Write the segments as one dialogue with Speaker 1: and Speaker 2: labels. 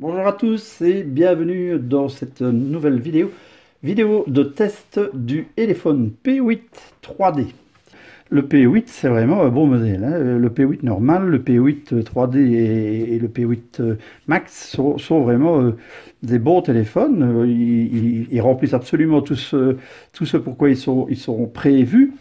Speaker 1: Bonjour à tous et bienvenue dans cette nouvelle vidéo de test du téléphone P8 3D. Le P8 c'est vraiment un bon modèle, hein. Le P8 normal, le P8 3D et le P8 Max sont vraiment des bons téléphones. Ils remplissent absolument tout ce pourquoi ils sont prévus.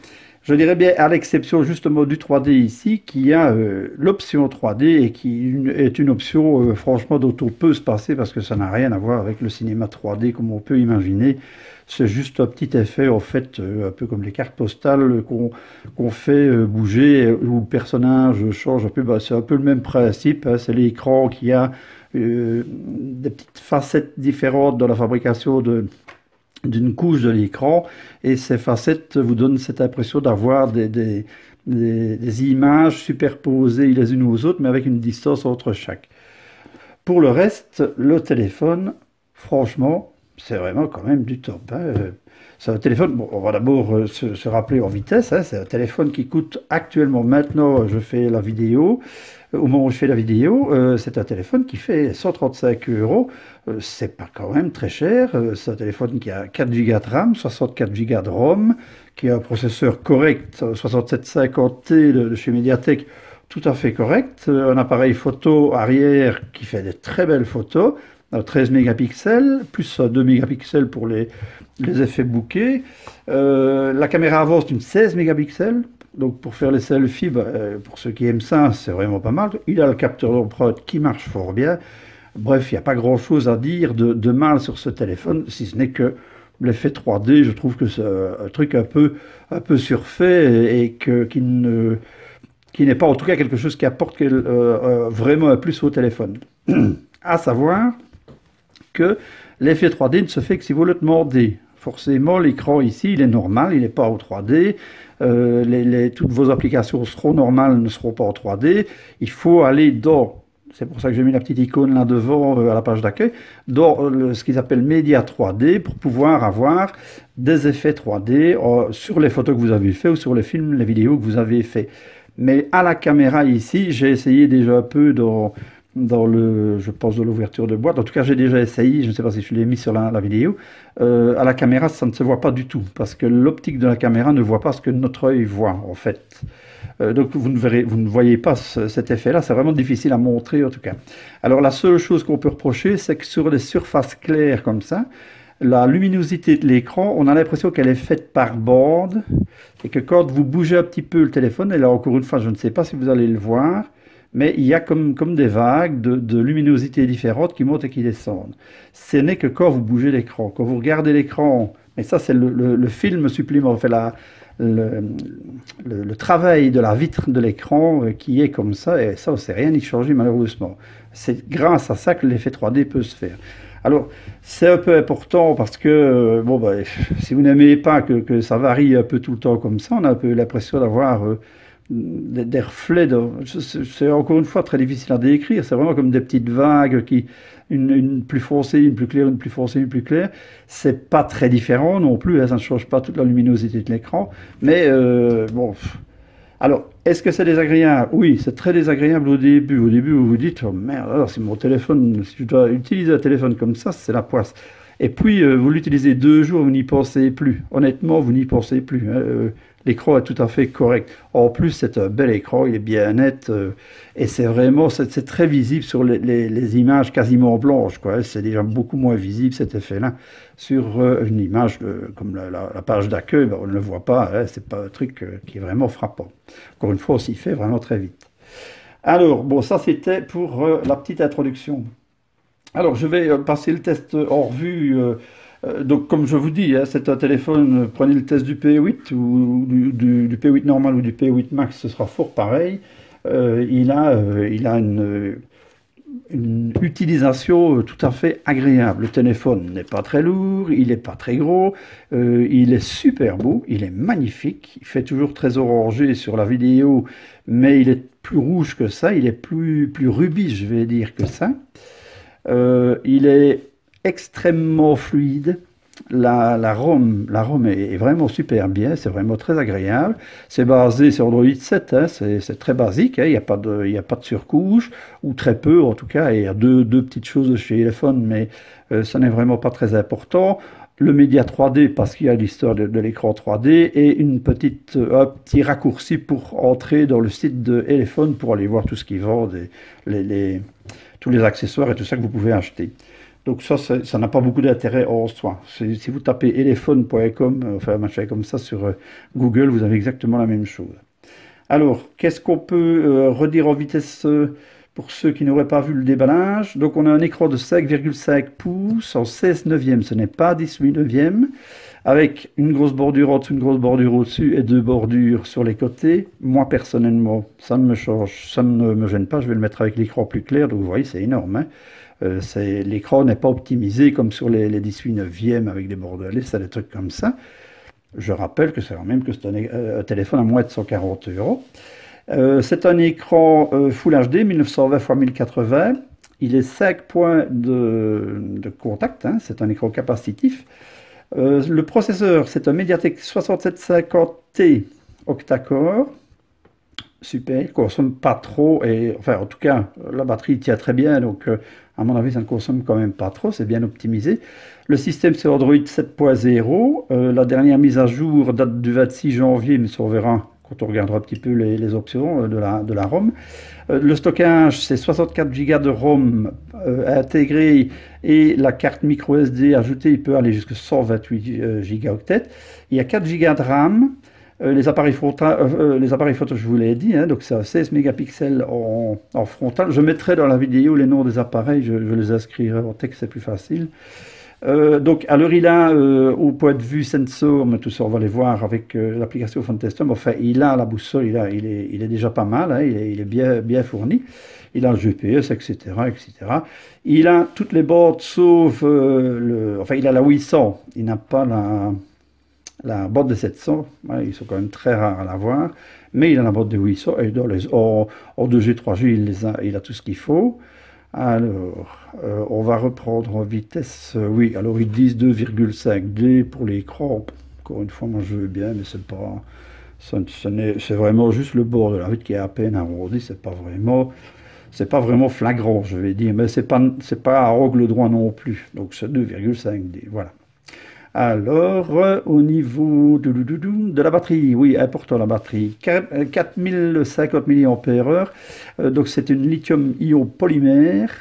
Speaker 1: Je dirais bien, à l'exception justement du 3D ici, qui a l'option 3D et qui est une option franchement dont on peut se passer parce que ça n'a rien à voir avec le cinéma 3D comme on peut imaginer. C'est juste un petit effet en fait, un peu comme les cartes postales qu'on fait bouger où le personnage change un peu. Bah, c'est un peu le même principe, hein. C'est l'écran qui a des petites facettes différentes dans la fabrication d'une couche de l'écran, et ces facettes vous donnent cette impression d'avoir des images superposées les unes aux autres, mais avec une distance entre chaque. Pour le reste, le téléphone, franchement, c'est vraiment quand même du top, hein. C'est un téléphone, bon, on va d'abord se rappeler en vitesse, hein. C'est un téléphone qui coûte actuellement, maintenant je fais la vidéo, au moment où je fais la vidéo, c'est un téléphone qui fait 135 euros. C'est pas quand même très cher. C'est un téléphone qui a 4 Go de RAM, 64 Go de ROM, qui a un processeur correct, 6750T de chez Mediatek, tout à fait correct. Un appareil photo arrière qui fait de très belles photos, 13 mégapixels, plus 2 mégapixels pour les effets bokeh. La caméra avant, c'est une 16 mégapixels. Donc pour faire les selfies, pour ceux qui aiment ça, c'est vraiment pas mal. Il a le capteur d'empreinte qui marche fort bien. Bref, il n'y a pas grand-chose à dire de mal sur ce téléphone, si ce n'est que l'effet 3D, je trouve que c'est un truc un peu surfait et qui n'est pas en tout cas quelque chose qui apporte vraiment un plus au téléphone. À savoir que l'effet 3D ne se fait que si vous le demandez. Forcément, l'écran ici, il est normal, il n'est pas en 3D. Toutes vos applications seront normales, ne seront pas en 3D. Il faut aller dans, c'est pour ça que j'ai mis la petite icône là devant à la page d'accueil, dans ce qu'ils appellent Média 3D pour pouvoir avoir des effets 3D sur les photos que vous avez fait ou sur les films, les vidéos que vous avez fait. Mais à la caméra ici, j'ai essayé déjà un peu je pense, de l'ouverture de boîte. En tout cas, j'ai déjà essayé, je ne sais pas si je l'ai mis sur la vidéo. À la caméra, ça ne se voit pas du tout, parce que l'optique de la caméra ne voit pas ce que notre œil voit, en fait. Donc, vous ne voyez pas cet effet-là, c'est vraiment difficile à montrer, en tout cas. Alors, la seule chose qu'on peut reprocher, c'est que sur des surfaces claires comme ça, la luminosité de l'écran, on a l'impression qu'elle est faite par bande, et que quand vous bougez un petit peu le téléphone, et là, encore une fois, je ne sais pas si vous allez le voir, mais il y a comme des vagues de luminosité différentes qui montent et qui descendent. Ce n'est que quand vous bougez l'écran. Quand vous regardez l'écran, mais ça c'est le film supplémentaire, le travail de la vitre de l'écran qui est comme ça, et ça, on ne sait rien y changer malheureusement. C'est grâce à ça que l'effet 3D peut se faire. Alors, c'est un peu important parce que, bon, si vous n'aimez pas que ça varie un peu tout le temps comme ça, on a un peu l'impression d'avoir des reflets. C'est encore une fois très difficile à décrire. C'est vraiment comme des petites vagues une plus foncée, une plus claire, une plus foncée, une plus claire. C'est pas très différent non plus, hein, ça ne change pas toute la luminosité de l'écran. Mais bon. Alors, est-ce que c'est désagréable? Oui, c'est très désagréable au début. Au début, vous vous dites, oh merde, alors si mon téléphone, si je dois utiliser un téléphone comme ça, c'est la poisse. Et puis, vous l'utilisez 2 jours, vous n'y pensez plus. Honnêtement, vous n'y pensez plus, hein. L'écran est tout à fait correct. En plus, c'est un bel écran, il est bien net. Et c'est vraiment, c'est très visible sur les images quasiment blanches, quoi. C'est déjà beaucoup moins visible cet effet-là. Sur une image comme la page d'accueil, on ne le voit pas, hein. C'est pas un truc qui est vraiment frappant. Encore une fois, on s'y fait vraiment très vite. Alors, bon, ça c'était pour la petite introduction. Alors, je vais passer le test en revue. Donc, comme je vous dis, hein, c'est un téléphone, prenez le test du P8 ou du P8 normal ou du P8 Max, ce sera fort pareil. Il a une utilisation tout à fait agréable. Le téléphone n'est pas très lourd, il n'est pas très gros, il est super beau, il est magnifique, il fait toujours très orangé sur la vidéo, mais il est plus rouge que ça, il est plus rubis, je vais dire, que ça. Il est extrêmement fluide. la ROM est vraiment super bien, c'est vraiment très agréable. C'est basé sur Android 7, hein, c'est très basique, hein, il n'y a pas de surcouche, ou très peu en tout cas. Il y a deux petites choses chez téléphone, mais ça n'est vraiment pas très important. Le média 3D, parce qu'il y a l'histoire de l'écran 3D, et un petit raccourci pour entrer dans le site de téléphone pour aller voir tout ce qu'ils vendent, tous les accessoires et tout ça que vous pouvez acheter. Donc ça n'a pas beaucoup d'intérêt en soi. Si vous tapez elephone.com, enfin un machin comme ça sur Google, vous avez exactement la même chose. Alors, qu'est-ce qu'on peut redire en vitesse pour ceux qui n'auraient pas vu le déballage? Donc on a un écran de 5,5 pouces en 16 neuvième, ce n'est pas 18 neuvième, avec une grosse bordure en dessous, une grosse bordure au-dessus et deux bordures sur les côtés. Moi personnellement, ça ne me change, ça ne me gêne pas, je vais le mettre avec l'écran plus clair, donc vous voyez c'est énorme, hein. L'écran n'est pas optimisé comme sur les 18 neuvième avec des bordelais, ça des trucs comme ça. Je rappelle que c'est quand même que c'est un téléphone à moins de 140 €. C'est un écran Full HD 1920 x 1080. Il est 5 points de contact, hein, c'est un écran capacitif. Le processeur, c'est un MediaTek 6750T octa-core. Super, il ne consomme pas trop, et enfin en tout cas la batterie tient très bien, donc à mon avis ça ne consomme quand même pas trop, c'est bien optimisé. Le système c'est Android 7.0, la dernière mise à jour date du 26 janvier, mais ça on verra quand on regardera un petit peu les options de la ROM. Le stockage c'est 64 Go de ROM intégré, et la carte micro SD ajoutée, il peut aller jusqu'à 128 gigaoctets. Il y a 4 Go de RAM. Les appareils photo, je vous l'ai dit, hein, donc c'est 16 mégapixels en frontal. Je mettrai dans la vidéo les noms des appareils, je les inscrirai en texte, c'est plus facile. Donc, alors il a, au point de vue sensor, mais tout ça on va les voir avec l'application Phone Tester, mais enfin il a la boussole, il est déjà pas mal, hein, il est bien fourni. Il a le GPS, etc., etc. Il a toutes les bornes sauf enfin il a la 800, il n'a pas la boîte de 700, ouais, ils sont quand même très rares à l'avoir, mais il a la boîte de 800, et en 2G, 3G, il a tout ce qu'il faut. Alors, on va reprendre en vitesse, oui, alors ils disent 2,5D pour l'écran, encore une fois, moi je veux bien, mais c'est pas, c'est vraiment juste le bord de la vitre qui est à peine arrondi, c'est pas vraiment flagrant, je vais dire, mais c'est pas à angle droit non plus, donc c'est 2,5D, voilà. Alors, au niveau de la batterie, oui, important la batterie, 4050 mAh, donc c'est une lithium-ion polymère,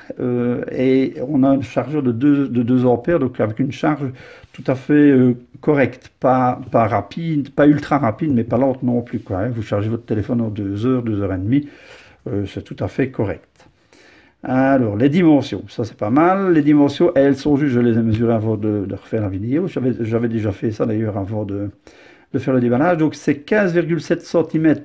Speaker 1: et on a un chargeur de 2 ampères, donc avec une charge tout à fait correcte, pas rapide, pas ultra rapide, mais pas lente non plus, quoi, hein. Vous chargez votre téléphone en 2 heures, 2 heures et demie, c'est tout à fait correct. Alors, les dimensions, ça c'est pas mal. Les dimensions, elles sont justes, je les ai mesurées avant de refaire la vidéo. J'avais déjà fait ça d'ailleurs avant de faire le déballage. Donc c'est 15,7 cm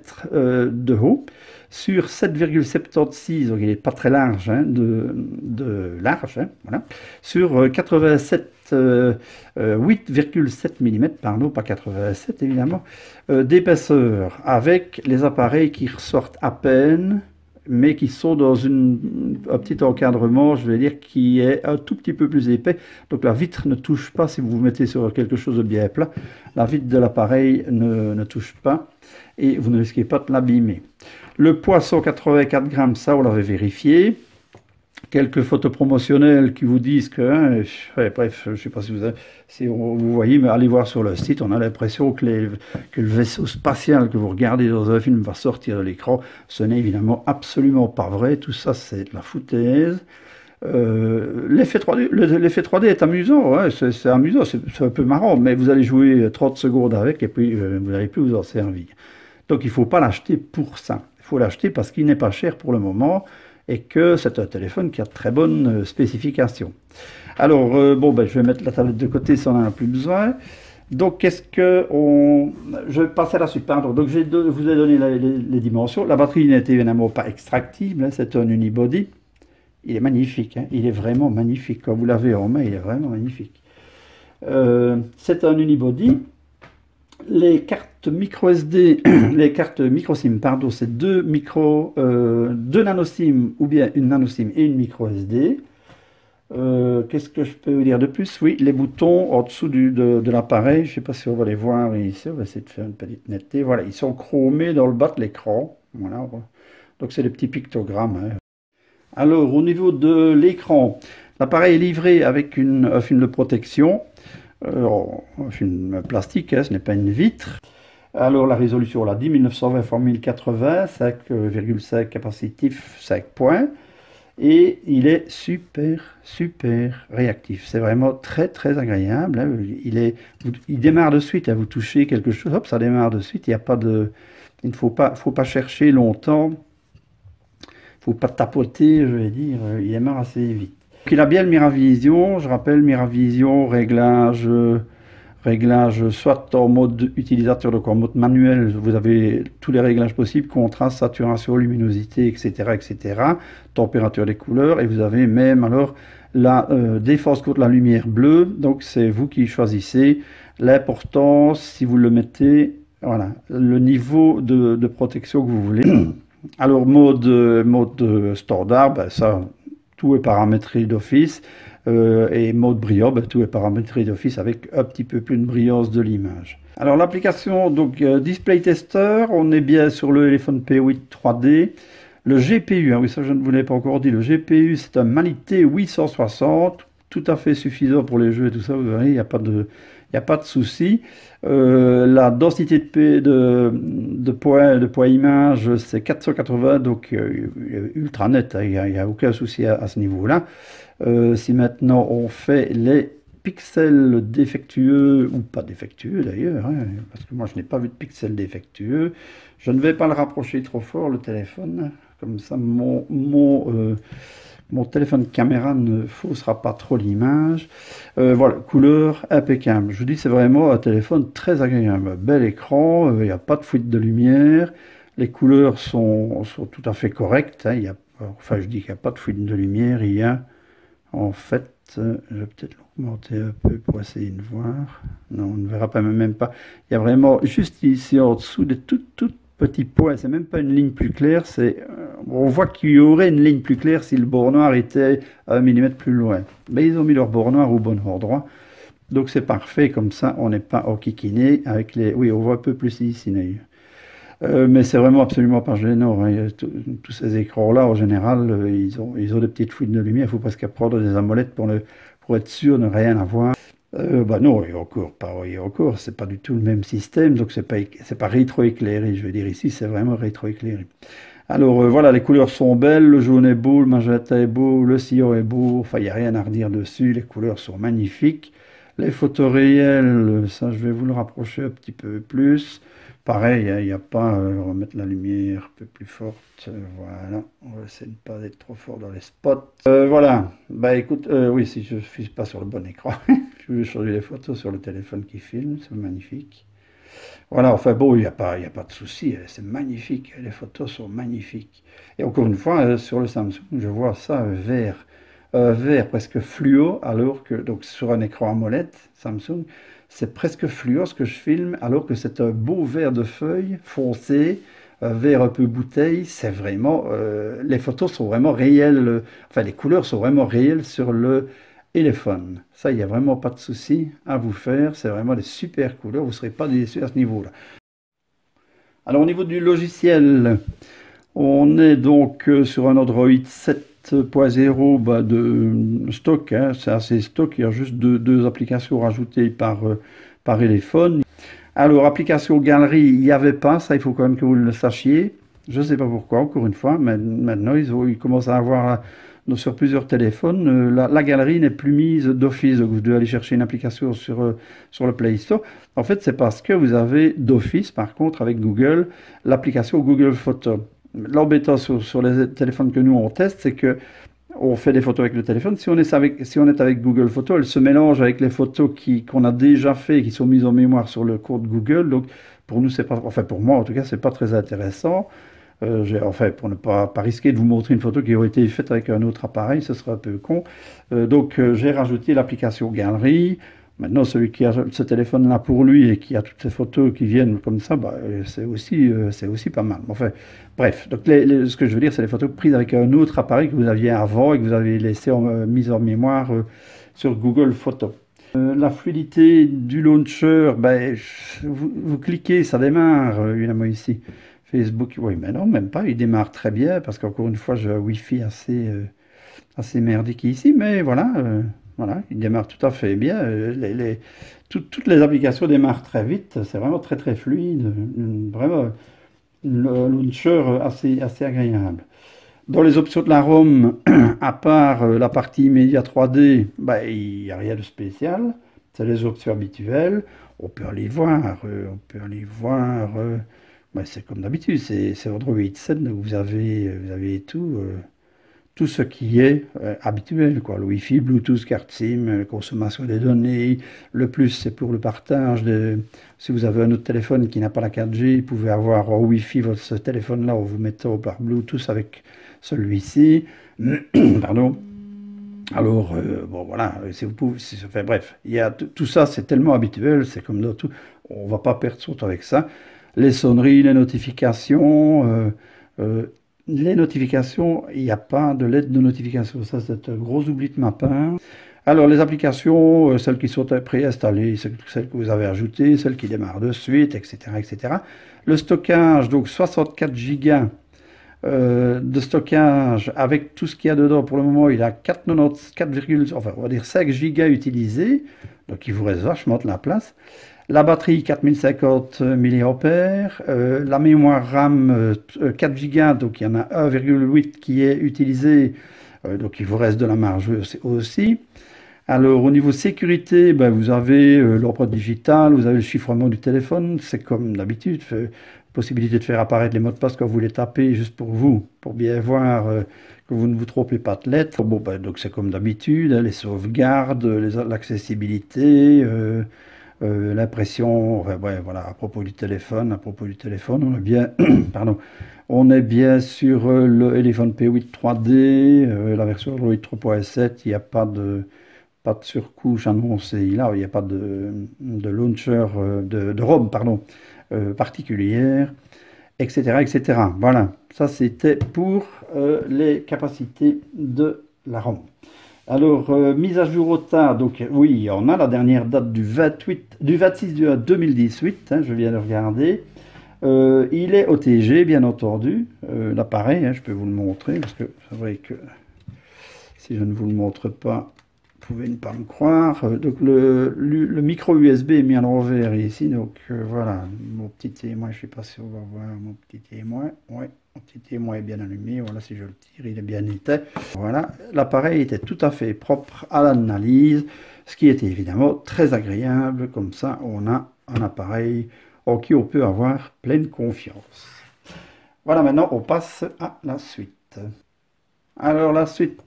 Speaker 1: de haut sur 7,76, donc il n'est pas très large, hein, de large, hein, voilà, sur 8,7 mm, pardon, pas 87 évidemment, d'épaisseur, avec les appareils qui ressortent à peine, mais qui sont dans un petit encadrement, je vais dire, qui est un tout petit peu plus épais. Donc la vitre ne touche pas, si vous vous mettez sur quelque chose de bien plat, la vitre de l'appareil ne touche pas, et vous ne risquez pas de l'abîmer. Le poids 184 grammes, ça on l'avait vérifié. Quelques photos promotionnelles qui vous disent que, hein, ouais, bref, je ne sais pas si vous voyez, mais allez voir sur le site, on a l'impression que le vaisseau spatial que vous regardez dans un film va sortir de l'écran. Ce n'est évidemment absolument pas vrai, tout ça c'est de la foutaise. L'effet 3D est amusant, ouais, c'est amusant, c'est un peu marrant, mais vous allez jouer 30 secondes avec et puis vous n'allez plus vous en servir. Donc il ne faut pas l'acheter pour ça, il faut l'acheter parce qu'il n'est pas cher pour le moment, et que c'est un téléphone qui a de très bonnes spécifications. Alors, bon, ben, je vais mettre la tablette de côté si on n'en a plus besoin. Donc, je vais passer à la suite. Pardon. Donc, je vous ai donné les dimensions. La batterie n'est évidemment pas extractible, hein, c'est un unibody. Il est magnifique, hein, il est vraiment magnifique. Quand vous l'avez en main, il est vraiment magnifique. C'est un unibody. Les cartes micro SD, les cartes micro SIM, pardon, c'est deux nano SIM ou bien une nano SIM et une micro SD. Qu'est-ce que je peux vous dire de plus? Oui, les boutons en dessous de l'appareil, je ne sais pas si on va les voir ici, on va essayer de faire une petite netteté. Voilà, ils sont chromés dans le bas de l'écran. Voilà, donc c'est des petits pictogrammes, hein. Alors, au niveau de l'écran, l'appareil est livré avec un film de protection, un film plastique, hein, ce n'est pas une vitre. Alors, la résolution, on l'a dit, 1920 x 1080, 5,5 capacitif, 5 points. Et il est super réactif. C'est vraiment très agréable, hein. Il démarre de suite, hein. Vous touchez quelque chose, hop, ça démarre de suite. Il n'y a pas de, il ne faut pas chercher longtemps. Il ne faut pas tapoter, je vais dire. Il démarre assez vite. Donc, il a bien le Miravision. Je rappelle, Miravision, réglage soit en mode utilisateur, donc en mode manuel, vous avez tous les réglages possibles, contraste, saturation, luminosité, etc. Température des couleurs, et vous avez même alors la défense contre la lumière bleue, donc c'est vous qui choisissez l'importance, si vous le mettez, voilà, le niveau de protection que vous voulez. Alors mode standard, ben ça, tout est paramétré d'office. Et mode brillant, ben, tout est paramétré d'office avec un petit peu plus de brillance de l'image. Alors l'application, donc Display Tester, on est bien sur le Elephone P8 3D. Le GPU, hein, oui ça je ne vous l'ai pas encore dit, le GPU c'est un Mali T860, tout à fait suffisant pour les jeux et tout ça, vous verrez, il n'y a pas de souci. La densité de poids image, c'est 480, donc ultra net, hein, il n'y a aucun souci à ce niveau-là. Si maintenant on fait les pixels défectueux, ou pas défectueux d'ailleurs, hein, parce que moi je n'ai pas vu de pixels défectueux, je ne vais pas le rapprocher trop fort le téléphone, comme ça mon téléphone caméra ne faussera pas trop l'image. Voilà, couleur impeccable. Je vous dis, c'est vraiment un téléphone très agréable. Bel écran, il n'y a pas de fuite de lumière. Les couleurs sont tout à fait correctes, hein. Enfin, je dis qu'il n'y a pas de fuite de lumière. Il y a, en fait, je vais peut-être l'augmenter un peu pour essayer de voir. Non, on ne verra pas, même pas. Il y a vraiment, juste ici en dessous, des tout petits points. C'est même pas une ligne plus claire. On voit qu'il y aurait une ligne plus claire si le bord noir était 1 mm plus loin. Mais ils ont mis leur bord noir au bon endroit. Donc c'est parfait, comme ça on n'est pas enquiquiné avec les... Oui, on voit un peu plus ici d'ailleurs. Mais c'est vraiment absolument pas gênant, hein. Tous ces écrans-là, en général, ils ont des petites fuites de lumière. Il faut presque prendre des amolettes pour être sûr de ne rien avoir. Bah non, et encore, c'est pas du tout le même système, donc c'est pas rétroéclairé. Je veux dire, ici, c'est vraiment rétroéclairé. Alors voilà, les couleurs sont belles, le jaune est beau, le magenta est beau, le sillon est beau, enfin, il n'y a rien à redire dessus, les couleurs sont magnifiques. Les photos réelles, ça, je vais vous le rapprocher un petit peu plus. Pareil, il n'y a pas, on va mettre la lumière un peu plus forte, voilà, on va essayer de ne pas être trop fort dans les spots. Voilà, bah écoute, oui, si je ne suis pas sur le bon écran, je vais changer les photos sur le téléphone qui filme, c'est magnifique. Voilà, enfin bon, il n'y a pas de souci, c'est magnifique, les photos sont magnifiques. Et encore une fois, sur le Samsung, je vois ça vert presque fluo, alors que, donc sur un écran AMOLED Samsung, c'est presque fluo ce que je filme, alors que c'est un beau vert de feuille foncé, un vert un peu bouteille. C'est vraiment, les photos sont vraiment réelles, enfin les couleurs sont vraiment réelles sur le téléphone. Ça, il n'y a vraiment pas de souci à vous faire, c'est vraiment des super couleurs, vous ne serez pas déçus à ce niveau-là. Alors au niveau du logiciel, on est donc sur un Android 7.0 bah, de stock, hein, c'est assez stock, il y a juste deux applications rajoutées par téléphone. Alors, application galerie, il n'y avait pas, ça il faut quand même que vous le sachiez. Je ne sais pas pourquoi, encore une fois, mais maintenant ils commencent à avoir sur plusieurs téléphones, la galerie n'est plus mise d'office, donc vous devez aller chercher une application sur le Play Store. En fait, c'est parce que vous avez d'office, par contre, avec Google, l'application Google Photos. L'embêtant sur les téléphones que nous on teste, c'est que on fait des photos avec le téléphone. Si on est avec Google Photos, elle se mélange avec les photos qu'on a déjà fait, qui sont mises en mémoire sur le compte Google. Donc pour nous, c'est pas, enfin pour moi en tout cas, c'est pas très intéressant. Enfin, pour ne pas risquer de vous montrer une photo qui aurait été faite avec un autre appareil, ce serait un peu con. Donc j'ai rajouté l'application Galerie. Maintenant, celui qui a ce téléphone-là pour lui et qui a toutes ces photos qui viennent comme ça, bah, c'est aussi pas mal. Enfin, bref, donc ce que je veux dire, c'est les photos prises avec un autre appareil que vous aviez avant et que vous avez laissé mise en mémoire sur Google Photos. La fluidité du launcher, ben, vous cliquez, ça démarre, évidemment ici. Facebook, oui, mais non, même pas, il démarre très bien, parce qu'encore une fois, j'ai un Wi-Fi assez merdique ici, mais voilà, voilà, il démarre tout à fait bien. Toutes les applications démarrent très vite, c'est vraiment très très fluide, vraiment le launcher assez agréable. Dans les options de la ROM, à part la partie média 3D, ben, il n'y a rien de spécial. C'est les options habituelles. On peut aller voir, ben, c'est comme d'habitude, c'est Android 7, donc vous avez tout ce qui est habituel, quoi. Le Wi-Fi, Bluetooth, carte SIM, consommation des données. Le plus, c'est pour le partage. Si vous avez un autre téléphone qui n'a pas la 4G, vous pouvez avoir en Wi-Fi ce téléphone-là en vous mettant par Bluetooth avec celui-ci. Pardon. Alors, bon, voilà, si vous pouvez, enfin, bref, il y a tout ça, c'est tellement habituel, c'est comme dans tout, on va pas perdre son temps avec ça. Les sonneries, les notifications, il n'y a pas de lettre de notification, ça c'est un gros oubli de ma part. Alors les applications, celles qui sont préinstallées, celles que vous avez ajoutées, celles qui démarrent de suite, etc., etc. Le stockage, donc 64 Go de stockage avec tout ce qu'il y a dedans. Pour le moment, il a 4,94, enfin on va dire 5 Go utilisés, donc il vous reste vachement de la place. La batterie 4050 mAh, la mémoire RAM 4 Go, donc il y en a 1,8 qui est utilisé, donc il vous reste de la marge aussi. Alors au niveau sécurité, ben, vous avez l'empreinte digitale, vous avez le chiffrement du téléphone, c'est comme d'habitude, possibilité de faire apparaître les mots de passe quand vous les tapez juste pour vous, pour bien voir que vous ne vous trompez pas de lettres. Bon, ben, donc c'est comme d'habitude, hein, les sauvegardes, l'accessibilité. L'impression, enfin, ouais, voilà, à propos du téléphone, on est bien, pardon, on est bien sur le Elephone P8 3D, la version Android 3.7, il n'y a pas de surcouche annoncée, là, il n'y a pas de launcher, de ROM, pardon, particulière, etc., etc. Voilà, ça c'était pour les capacités de la ROM. Alors, mise à jour au tard, donc oui, on a la dernière date du 26 2018, hein, je viens de regarder. Il est OTG, bien entendu, l'appareil, hein, je peux vous le montrer, parce que c'est vrai que si je ne vous le montre pas, vous pouvez ne pas me croire. Donc le micro USB est mis à l'envers ici, donc voilà, mon petit témoin, je ne sais pas si on va voir mon petit témoin, ouais. Mon petit témoin est bien allumé, voilà, si je le tire, il est bien éteint. Voilà, l'appareil était tout à fait propre à l'analyse, ce qui était évidemment très agréable. Comme ça, on a un appareil en qui on peut avoir pleine confiance. Voilà, maintenant, on passe à la suite. Alors, la suite,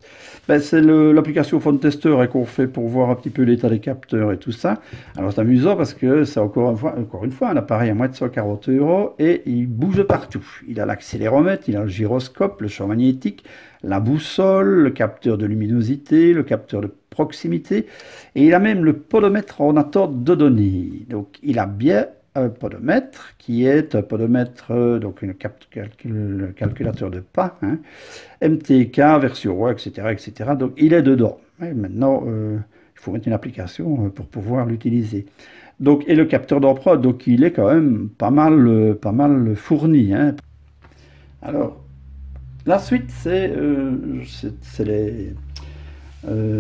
Speaker 1: ben, c'est l'application Phone Tester qu'on fait pour voir un petit peu l'état des capteurs et tout ça. Alors, c'est amusant parce que c'est encore une fois un appareil à moins de 140 € et il bouge de partout. Il a l'accéléromètre, il a le gyroscope, le champ magnétique, la boussole, le capteur de luminosité, le capteur de proximité et il a même le podomètre en attente de données. Donc, il a bien un podomètre qui est un podomètre, donc une calculateur de pas, hein, MTK, version RAW, etc., etc. Donc il est dedans. Et maintenant, il faut mettre une application pour pouvoir l'utiliser. Donc, et le capteur d'empreinte, donc il est quand même pas mal fourni, hein. Alors, la suite, c'est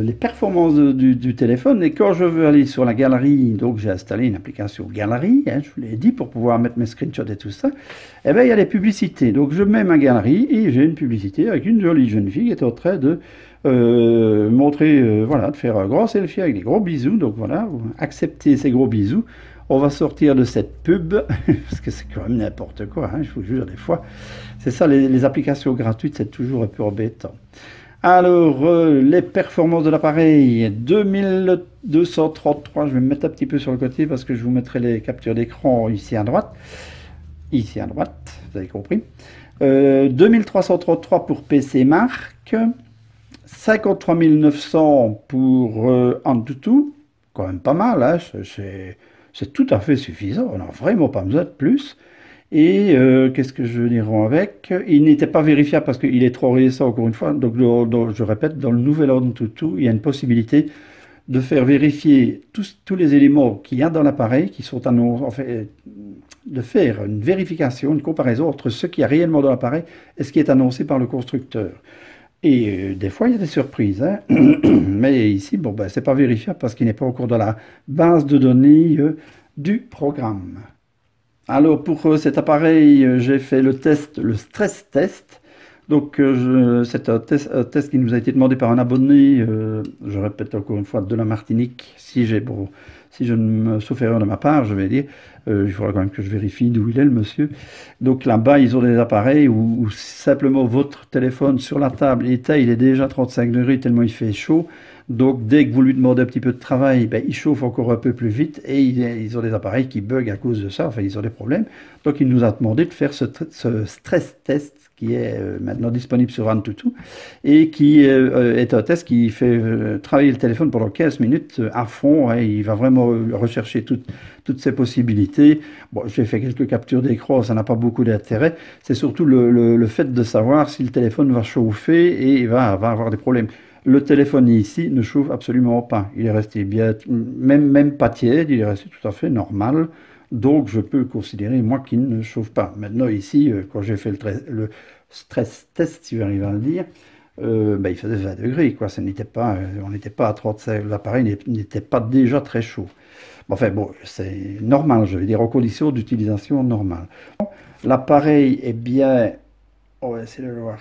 Speaker 1: les performances du téléphone. Et quand je veux aller sur la galerie, donc j'ai installé une application galerie, hein, je vous l'ai dit, pour pouvoir mettre mes screenshots et tout ça, et bien il y a les publicités. Donc je mets ma galerie et j'ai une publicité avec une jolie jeune fille qui est en train de montrer, voilà, de faire un grand selfie avec des gros bisous. Donc voilà, acceptez ces gros bisous. On va sortir de cette pub, parce que c'est quand même n'importe quoi, hein, je vous jure, des fois. C'est ça, les applications gratuites, c'est toujours un peu embêtant. Alors, les performances de l'appareil, 2233, je vais me mettre un petit peu sur le côté parce que je vous mettrai les captures d'écran ici à droite. Ici à droite, vous avez compris. 2333 pour PC Mark, 53 900 pour Antutu, quand même pas mal, hein, c'est tout à fait suffisant, on n'a vraiment pas besoin de plus. Et qu'est-ce que je veux dire avec? Il n'était pas vérifiable parce qu'il est trop récent, encore une fois. Donc, je répète, dans le nouvel AnTuTu, il y a une possibilité de faire vérifier tous les éléments qu'il y a dans l'appareil, qui sont annoncés, en fait, de faire une vérification, une comparaison entre ce qu'il y a réellement dans l'appareil et ce qui est annoncé par le constructeur. Et des fois, il y a des surprises, hein. Mais ici, bon, ben, c'est pas vérifiable parce qu'il n'est pas encore dans la base de données du programme. Alors, pour cet appareil, j'ai fait le test, le stress test. Donc, c'est un test qui nous a été demandé par un abonné, je répète encore une fois, de la Martinique. Si je ne me sauf erreur de ma part, je vais dire, il faudra quand même que je vérifie d'où il est, le monsieur. Donc là-bas, ils ont des appareils où simplement votre téléphone sur la table éteint, il est déjà 35 degrés tellement il fait chaud. Donc dès que vous lui demandez un petit peu de travail, ben, il chauffe encore un peu plus vite et ils ont des appareils qui bug à cause de ça, enfin ils ont des problèmes. Donc il nous a demandé de faire ce stress test qui est maintenant disponible sur AnTuTu et qui est un test qui fait travailler le téléphone pendant 15 minutes à fond, hein. Il va vraiment rechercher toutes ces possibilités. Bon, j'ai fait quelques captures d'écran, ça n'a pas beaucoup d'intérêt. C'est surtout le fait de savoir si le téléphone va chauffer et va avoir des problèmes. Le téléphone ici ne chauffe absolument pas. Il est resté bien, même pas tiède, il est resté tout à fait normal. Donc je peux considérer, moi, qu'il ne chauffe pas. Maintenant, ici, quand j'ai fait le stress test, si j'arrive à le dire, ben, il faisait 20 degrés, quoi. Ça n'était pas, on n'était pas à 35, l'appareil n'était pas déjà très chaud. Enfin bon, c'est normal, je vais dire, en conditions d'utilisation normale. L'appareil est bien, on va essayer de le voir.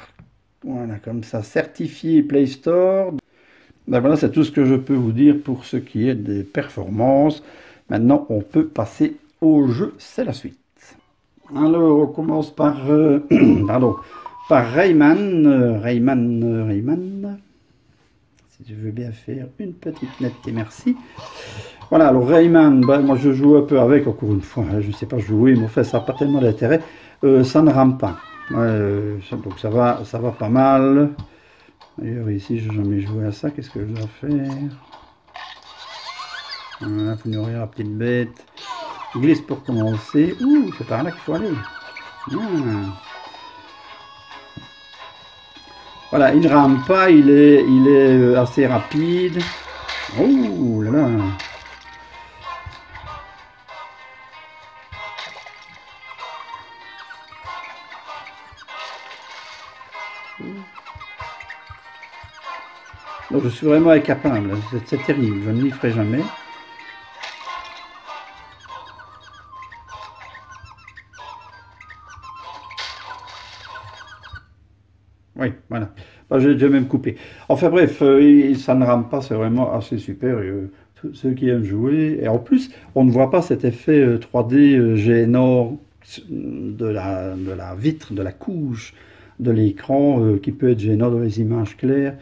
Speaker 1: Voilà, comme ça, certifié Play Store. Ben voilà, c'est tout ce que je peux vous dire pour ce qui est des performances. Maintenant, on peut passer au jeu, c'est la suite. Alors, on commence par, pardon, par Rayman. Rayman. Si tu veux bien faire une petite nette et merci. Voilà, alors Rayman, ben, moi je joue un peu avec, encore une fois, hein, je ne sais pas jouer, mais enfin, ça n'a pas tellement d'intérêt. Ça ne rame pas. Donc ça va pas mal. D'ailleurs ici je n'ai jamais joué à ça, qu'est-ce que je dois faire? Voilà, vous n'aurez la petite bête. Je glisse pour commencer. Ouh, c'est par là qu'il faut aller. Ah. Voilà, il ne rame pas, il est assez rapide. Oh là là. Donc, je suis vraiment incapable, c'est terrible, je ne m'y ferai jamais. Oui, voilà. Bah, j'ai déjà même coupé. Enfin bref, ça ne rame pas, c'est vraiment assez super. Ceux qui aiment jouer. Et en plus, on ne voit pas cet effet 3D gênant de la vitre, de la couche de l'écran qui peut être gênant dans les images claires.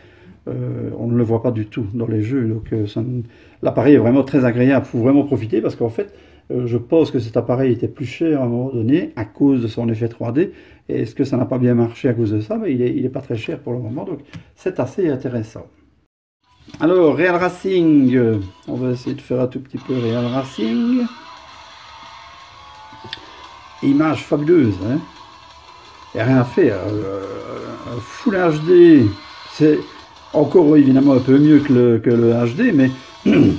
Speaker 1: On ne le voit pas du tout dans les jeux. Donc l'appareil est vraiment très agréable. Il faut vraiment profiter parce qu'en fait, je pense que cet appareil était plus cher à un moment donné à cause de son effet 3D. Et est-ce que ça n'a pas bien marché à cause de ça? Mais il est pas très cher pour le moment. Donc c'est assez intéressant. Alors, Real Racing. On va essayer de faire un tout petit peu Real Racing. Image fabuleuse, hein. Il n'y a rien à faire. Full HD, c'est encore évidemment un peu mieux que le HD, mais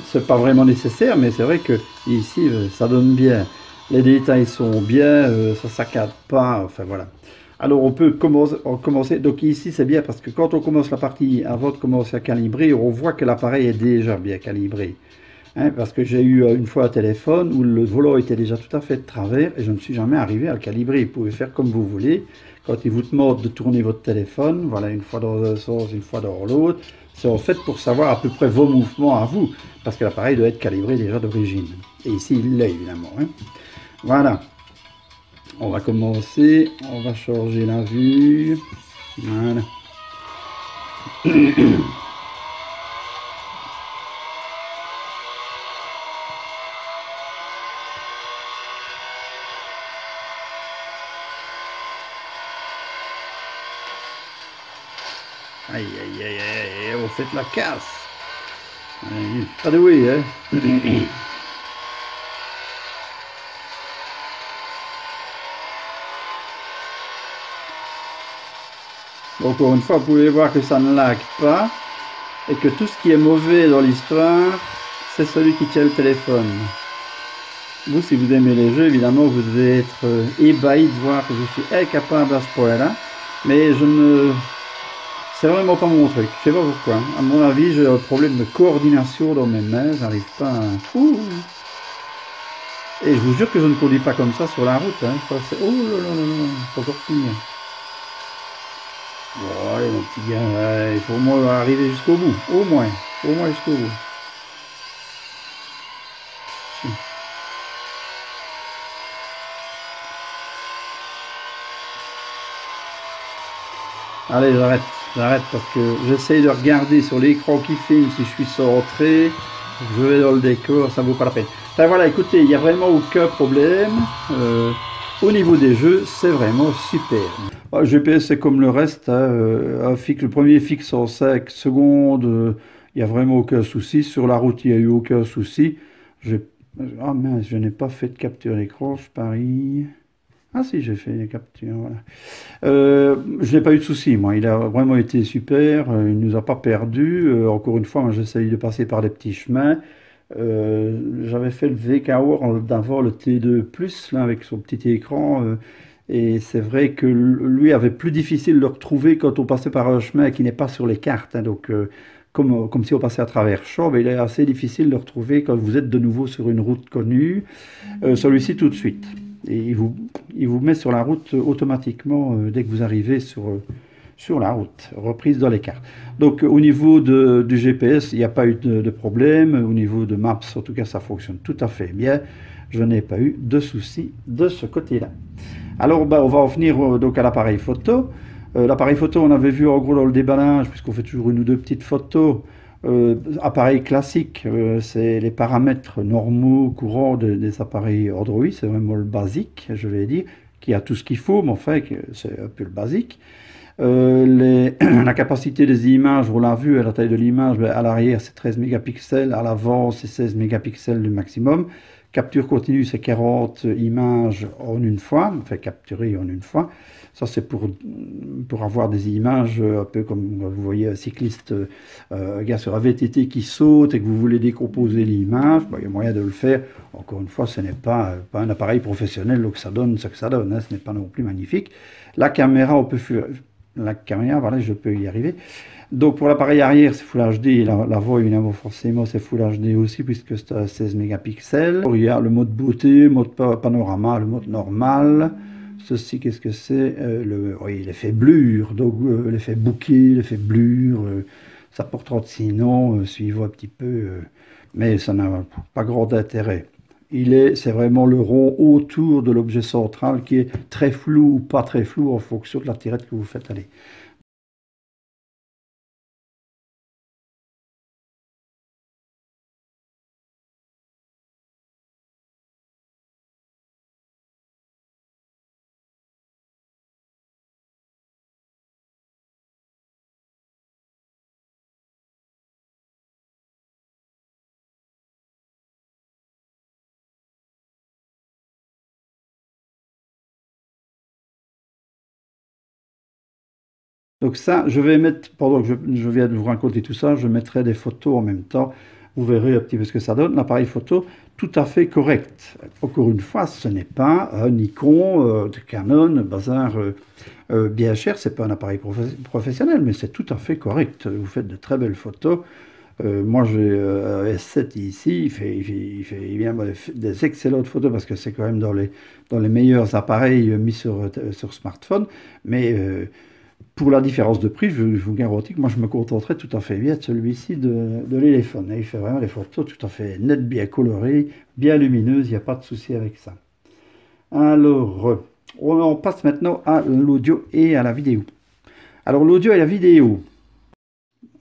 Speaker 1: c'est pas vraiment nécessaire. Mais c'est vrai que ici, ça donne bien. Les détails sont bien, ça saccade pas. Enfin voilà. Alors on peut commencer. Donc ici, c'est bien parce que quand on commence la partie, avant de commencer à calibrer, on voit que l'appareil est déjà bien calibré. Hein, parce que j'ai eu une fois un téléphone où le volant était déjà tout à fait de travers et je ne suis jamais arrivé à le calibrer. Vous pouvez faire comme vous voulez. Quand il vous demande de tourner votre téléphone, voilà, une fois dans un sens, une fois dans l'autre, c'est en fait pour savoir à peu près vos mouvements à vous, parce que l'appareil doit être calibré déjà d'origine. Et ici, il l'est évidemment. Hein. Voilà. On va commencer, on va changer la vue. Voilà. Aïe, aïe, aïe, aïe, on fait la casse. Pas doué, hein. Encore une fois, vous pouvez voir que ça ne lag pas et que tout ce qui est mauvais dans l'histoire, c'est celui qui tient le téléphone. Vous, si vous aimez les jeux, évidemment, vous devez être ébahi de voir que je suis incapable à ce point-là. Mais je ne... C'est vraiment pas mon truc. Je sais pas pourquoi. À mon avis, j'ai un problème de coordination dans mes mains. J'arrive pas à... Ouh. Et je vous jure que je ne conduis pas comme ça sur la route. Hein. Ça, oh là là là là, c'est encore pire. Bon, allez, mon petit gars, ouais, il faut au moins arriver jusqu'au bout. Au moins jusqu'au bout. Allez, j'arrête parce que j'essaye de regarder sur l'écran qui filme si je suis centré. Je vais dans le décor, ça ne vaut pas la peine. Enfin voilà, écoutez, il n'y a vraiment aucun problème. Au niveau des jeux, c'est vraiment super. Le GPS, c'est comme le reste. Hein, le premier fixe en 5 secondes, il n'y a vraiment aucun souci. Sur la route, il n'y a eu aucun souci. Ah mince, je n'ai pas fait de capture d'écran, je parie. Ah si, j'ai fait des captures, voilà. Je n'ai pas eu de souci, moi. Il a vraiment été super. Il ne nous a pas perdus. Encore une fois, moi, j'essaye de passer par des petits chemins. J'avais fait le VKO d'avant le T2+, là, avec son petit écran. Et c'est vrai que lui avait plus difficile de le retrouver quand on passait par un chemin qui n'est pas sur les cartes. Hein, donc, comme si on passait à travers champ, mais il est assez difficile de le retrouver quand vous êtes de nouveau sur une route connue. Celui-ci tout de suite. Et il vous met sur la route automatiquement dès que vous arrivez sur la route, reprise dans les cartes. Donc au niveau du GPS, il n'y a pas eu de problème. Au niveau de Maps, en tout cas, ça fonctionne tout à fait bien. Je n'ai pas eu de soucis de ce côté-là. Alors on va en venir donc à l'appareil photo. L'appareil photo, on avait vu en gros dans le déballage, puisqu'on fait toujours une ou deux petites photos. Appareil classique, c'est les paramètres normaux, courants des appareils Android, c'est vraiment le basique, je vais dire, qui a tout ce qu'il faut, mais enfin, c'est un peu le basique. La capacité des images, on l'a vu, la taille de l'image, à l'arrière c'est 13 mégapixels, à l'avant c'est 16 mégapixels le maximum. Capture continue, c'est 40 images en une fois, enfin capturées en une fois. Ça, c'est pour avoir des images un peu comme vous voyez un cycliste, un gars sur un VTT qui saute et que vous voulez décomposer l'image. Bon, il y a moyen de le faire. Encore une fois, ce n'est pas un appareil professionnel, donc ça donne ce que ça donne. Hein, ce n'est pas non plus magnifique. La caméra, voilà, je peux y arriver. Donc pour l'appareil arrière, c'est Full HD, l'avant évidemment forcément c'est Full HD aussi puisque c'est à 16 mégapixels. Il y a le mode beauté, mode panorama, le mode normal. Ceci, qu'est-ce que c'est? Oui, l'effet blur, donc l'effet bokeh, l'effet blur, ça porte 36 noms, suivant un petit peu, mais ça n'a pas grand intérêt. C'est vraiment le rond autour de l'objet central qui est très flou ou pas très flou en fonction de la tirette que vous faites aller. Donc ça, je vais mettre, pendant que je viens de vous raconter tout ça, je mettrai des photos en même temps. Vous verrez un petit peu ce que ça donne. L'appareil photo, tout à fait correct. Encore une fois, ce n'est pas un Nikon, de Canon, bazar bien cher. C'est pas un appareil professionnel, mais c'est tout à fait correct. Vous faites de très belles photos. Moi, j'ai un S7 ici. Il fait évidemment des excellentes photos parce que c'est quand même dans les meilleurs appareils mis sur smartphone. Mais pour la différence de prix, je vous garantis que moi je me contenterai tout à fait bien de celui-ci de l'éléphone. Il fait vraiment des photos tout à fait nettes, bien colorées, bien lumineuses, il n'y a pas de souci avec ça. Alors, on passe maintenant à l'audio et à la vidéo. Alors l'audio et la vidéo.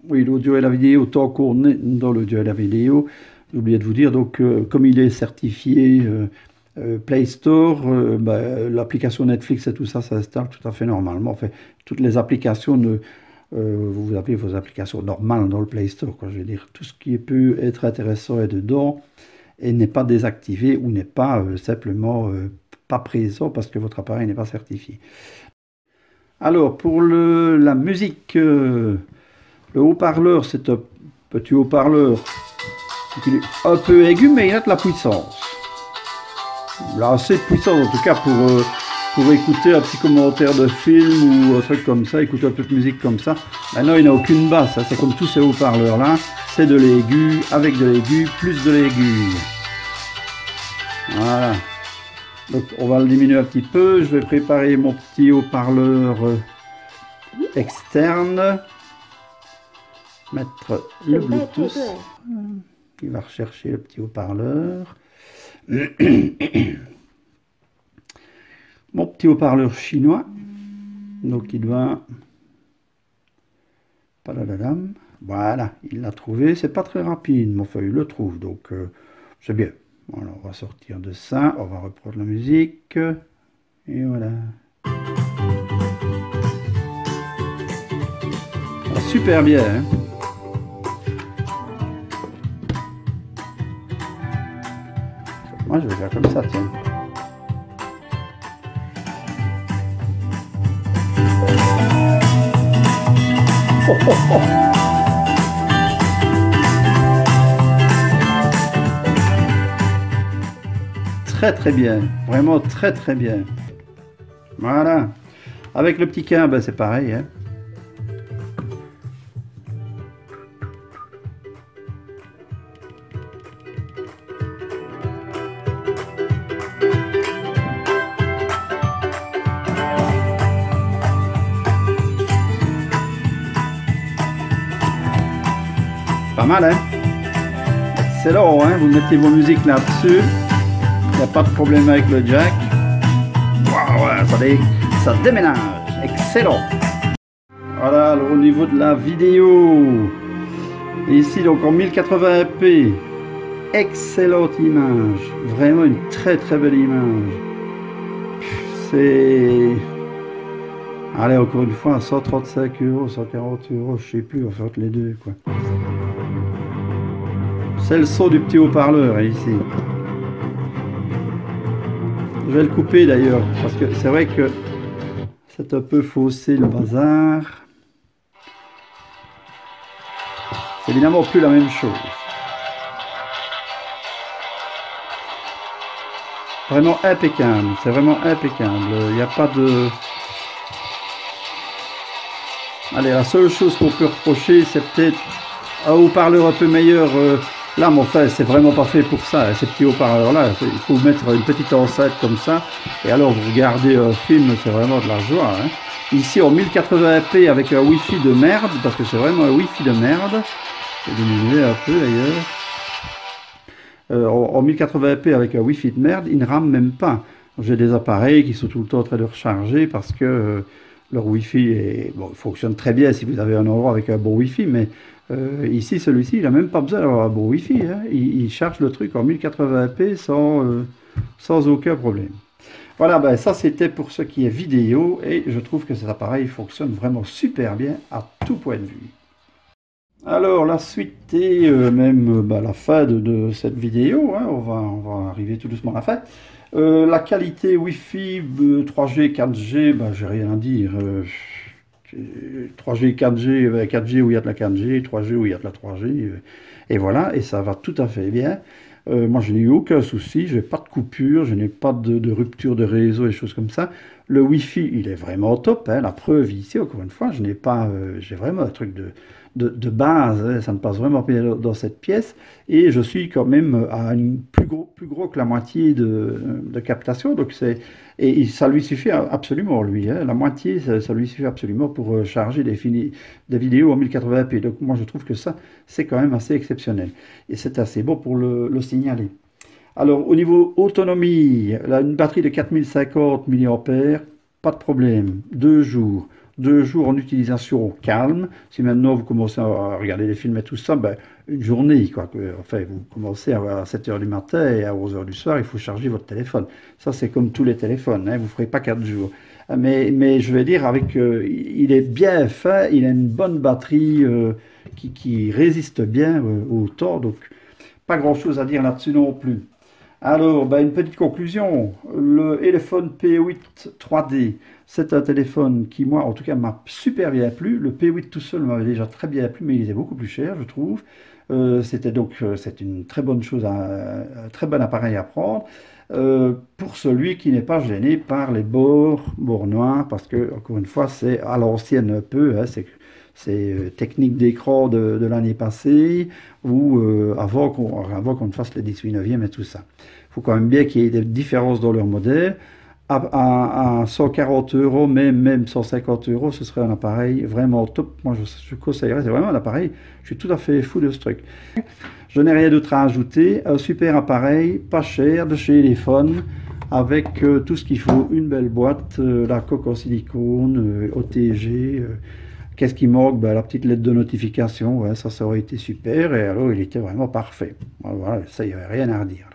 Speaker 1: Oui, l'audio et la vidéo, tant qu'on est dans l'audio et la vidéo, j'ai oublié de vous dire, donc comme il est certifié Play Store, l'application Netflix et tout ça s'installe tout à fait normalement. Enfin, toutes les applications vous avez vos applications normales dans le Play Store, quoi. Je veux dire, tout ce qui peut être intéressant est dedans et n'est pas désactivé ou n'est pas simplement pas présent parce que votre appareil n'est pas certifié. Alors, pour la musique, le haut-parleur, c'est un petit haut-parleur un peu aigu, mais il a de la puissance. Il a assez de puissance, en tout cas, pour écouter un petit commentaire de film ou un truc comme ça, écouter un peu de musique comme ça. Maintenant, il n'a aucune basse, hein. C'est comme tous ces haut-parleurs-là. C'est de l'aigu, avec de l'aigu, plus de l'aigu. Voilà. Donc, on va le diminuer un petit peu. Je vais préparer mon petit haut-parleur externe. Mettre le Bluetooth. Il va rechercher le petit haut-parleur. Mon petit haut-parleur chinois. Donc, il doit... Voilà, il l'a trouvé. C'est pas très rapide, mais enfin, il le trouve. Donc, c'est bien. Voilà, on va sortir de ça, on va reprendre la musique, et voilà. Ah, super bien, hein. Moi je vais faire comme ça, tiens. Oh, oh, oh. Très bien, vraiment très bien. Voilà. Avec le petit quin, ben, c'est pareil, hein. Pas mal, hein. Excellent, hein. Vous mettez vos musiques là-dessus. Il n'y a pas de problème avec le jack. Waouh, ça déménage. Excellent. Voilà, alors au niveau de la vidéo. Ici, donc en 1080p. Excellente image. Vraiment une très belle image. C'est... Allez, encore une fois, 135 €, 140 €, je sais plus, enfin entre les deux, quoi. C'est le son du petit haut-parleur, ici. Je vais le couper d'ailleurs, parce que c'est vrai que c'est un peu faussé le bazar. C'est évidemment plus la même chose. Vraiment impeccable, c'est vraiment impeccable. Il n'y a pas de... Allez, la seule chose qu'on peut reprocher, c'est peut-être un haut-parleur un peu meilleur. Là, mais enfin, c'est vraiment pas fait pour ça, hein, ces petits haut-parleurs-là. Il faut mettre une petite enceinte comme ça. Et alors, vous regardez un film, c'est vraiment de la joie, hein. Ici, en 1080p avec un Wi-Fi de merde, parce que c'est vraiment un Wi-Fi de merde. Je vais diminuer un peu, d'ailleurs. En 1080p avec un Wi-Fi de merde, il ne rame même pas. J'ai des appareils qui sont tout le temps en train de recharger parce que leur Wi-Fi bon, il fonctionne très bien si vous avez un endroit avec un bon Wi-Fi, mais ici, celui-ci, il n'a même pas besoin d'avoir un bon Wi-Fi, hein. Il charge le truc en 1080p sans aucun problème. Voilà, ben ça c'était pour ce qui est vidéo, et je trouve que cet appareil fonctionne vraiment super bien à tout point de vue. Alors la suite et même la fin de cette vidéo, hein, on va arriver tout doucement à la fin. La qualité Wi-Fi 3G, 4G, ben, j'ai rien à dire. 3G, 4G, 4G où il y a de la 4G, 3G où il y a de la 3G, et voilà, et ça va tout à fait bien. Moi, je n'ai eu aucun souci, je n'ai pas de coupure, je n'ai pas de rupture de réseau et choses comme ça. Le Wi-Fi, il est vraiment top, hein. La preuve ici, encore une fois, je n'ai pas, j'ai vraiment un truc de base, hein. Ça ne passe vraiment pas dans cette pièce, et je suis quand même à plus gros que la moitié de captation, donc et ça lui suffit absolument, lui, hein. La moitié, ça lui suffit absolument pour charger des vidéos en 1080p. Donc moi, je trouve que ça, c'est quand même assez exceptionnel. Et c'est assez bon pour le signaler. Alors, au niveau autonomie, là, une batterie de 4050 mAh, pas de problème. 2 jours. 2 jours en utilisation au calme. Si maintenant vous commencez à regarder des films et tout ça, ben, une journée, quoi. Enfin, vous commencez à 7 heures du matin et à 11 heures du soir, il faut charger votre téléphone. Ça, c'est comme tous les téléphones, hein, vous ne ferez pas 4 jours. Mais je vais dire, il est bien fait, il a une bonne batterie qui résiste bien au temps, donc pas grand-chose à dire là-dessus non plus. Alors, ben, une petite conclusion. Le Elephone P8 3D, c'est un téléphone qui, moi, en tout cas, m'a super bien plu. Le P8 tout seul m'avait déjà très bien plu, mais il était beaucoup plus cher, je trouve. C'est une très bonne chose, un très bon appareil à prendre. Pour celui qui n'est pas gêné par les bords noirs, parce que, encore une fois, c'est à l'ancienne un peu, hein, c'est technique d'écran de l'année passée, ou avant qu'on fasse les 18 neuvième et tout ça. Il faut quand même bien qu'il y ait des différences dans leur modèle. À 140 euros, même 150 euros, ce serait un appareil vraiment top. Moi, je conseillerais, c'est vraiment un appareil. Je suis tout à fait fou de ce truc. Je n'ai rien d'autre à ajouter. Un super appareil, pas cher, de chez Elephone, avec tout ce qu'il faut. Une belle boîte, la coque en silicone, OTG. Qu'est-ce qui manque? Ben, la petite lettre de notification, ouais, ça aurait été super. Et alors, il était vraiment parfait. Voilà, ça, il n'y avait rien à redire.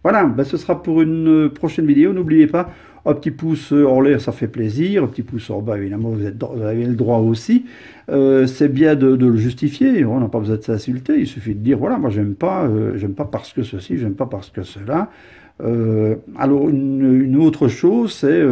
Speaker 1: Voilà, ben, ce sera pour une prochaine vidéo. N'oubliez pas, un petit pouce en l'air, ça fait plaisir. Un petit pouce en bas, évidemment, vous avez le droit aussi. C'est bien de le justifier. On n'a pas besoin de s'insulter. Il suffit de dire, voilà, moi, j'aime pas parce que ceci, j'aime pas parce que cela. Alors, une autre chose, c'est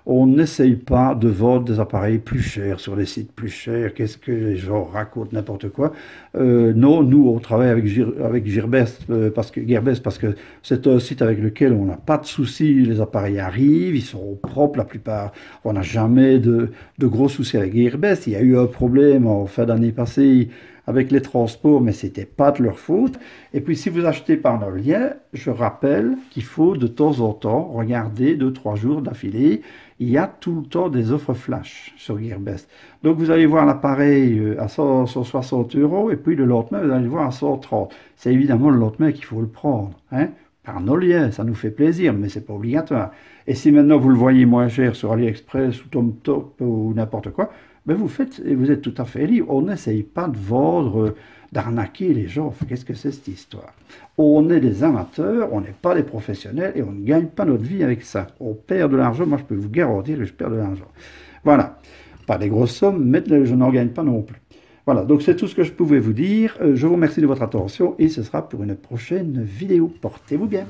Speaker 1: on n'essaye pas de vendre des appareils plus chers sur des sites plus chers. Qu'est-ce que les gens racontent, n'importe quoi. Non, nous, on travaille avec Gearbest parce que c'est un site avec lequel on n'a pas de soucis. Les appareils arrivent, ils sont propres la plupart. On n'a jamais de gros soucis avec Gearbest. Il y a eu un problème en fin d'année passée avec les transports, mais c'était pas de leur faute. Et puis, si vous achetez par nos liens, je rappelle qu'il faut de temps en temps regarder 2-3 jours d'affilée. Il y a tout le temps des offres flash sur Gearbest. Donc, vous allez voir l'appareil à 160 euros, et puis le lendemain, vous allez le voir à 130. C'est évidemment le lendemain qu'il faut le prendre, hein, par nos liens. Ça nous fait plaisir, mais c'est pas obligatoire. Et si maintenant vous le voyez moins cher sur AliExpress ou TomTop ou n'importe quoi, ben vous faites, et vous êtes tout à fait libre. On n'essaye pas de vendre, d'arnaquer les gens. Enfin, qu'est-ce que c'est cette histoire? On est des amateurs, on n'est pas des professionnels et on ne gagne pas notre vie avec ça. On perd de l'argent, moi je peux vous garantir que je perds de l'argent. Voilà, pas des grosses sommes, mais je n'en gagne pas non plus. Voilà, donc c'est tout ce que je pouvais vous dire. Je vous remercie de votre attention et ce sera pour une prochaine vidéo. Portez-vous bien.